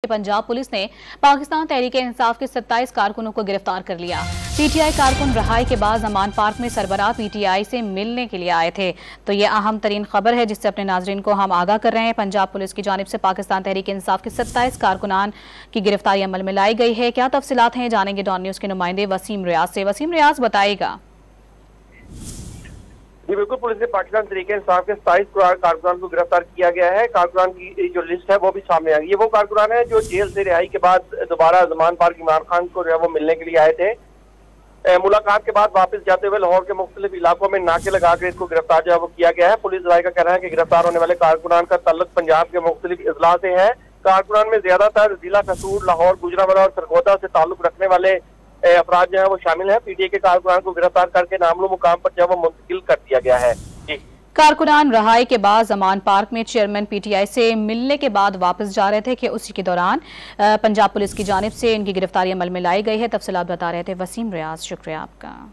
Punjab police ने पाकिस्तान तहरीक-ए-इंसाफ के 27 कारकुनों को गिरफ्तार कर लिया। पीटीआई कारकुन रहाई के बाद जमान पार्क में सरबराह पीटीआई से मिलने के लिए आए थे। तो ये अहम तरीन खबर है जिससे अपने नाजरीन को हम आगाह कर रहे हैं। पंजाब पुलिस की जानिब से पाकिस्तान तहरीक-ए-इंसाफ के 27 कारकुनान की गिरफ्तारी अमल में लाई गई है। क्या तफसीलात हैं, जानेंगे डॉन न्यूज के नुमाइंदे वसीम रियाज से। वसीम रियाज बताएगा। जी बिल्कुल, पुलिस ने पाकिस्तान तहरीक-ए-इंसाफ के 27 कारकुनान को गिरफ्तार किया गया है। कारकुनान की जो लिस्ट है वो भी सामने आ गई। ये वो कारकुनान है जो जेल से रिहाई के बाद दोबारा जमान पार्क इमरान खान को जो है वो मिलने के लिए आए थे। मुलाकात के बाद वापस जाते हुए लाहौर के मुख्तलिफ इलाकों में नाके लगाकर इसको गिरफ्तार जो है वो किया गया है। पुलिस राय का कहना है कि गिरफ्तार होने वाले कारकुनान का तल्लुक पंजाब के मुख्तलिफ अजला से है। कारकुनान में ज्यादातर जिला कसूर, लाहौर, गुजरांवाला और सरगोदा से ताल्लुक रखने वाले अफराद जो है वो शामिल है। पीटीए के कारकुनान को गिरफ्तार करके नामलो मुकाम पर जो है वो मुंतकिल कर दिया गया है। कारकुनान रहाई के बाद जमान पार्क में चेयरमैन पीटीआई से मिलने के बाद वापस जा रहे थे कि उसी के दौरान पंजाब पुलिस की जानिब से इनकी गिरफ्तारी अमल में लाई गई है। तफसीलात बता रहे थे वसीम रियाज, शुक्रिया आपका।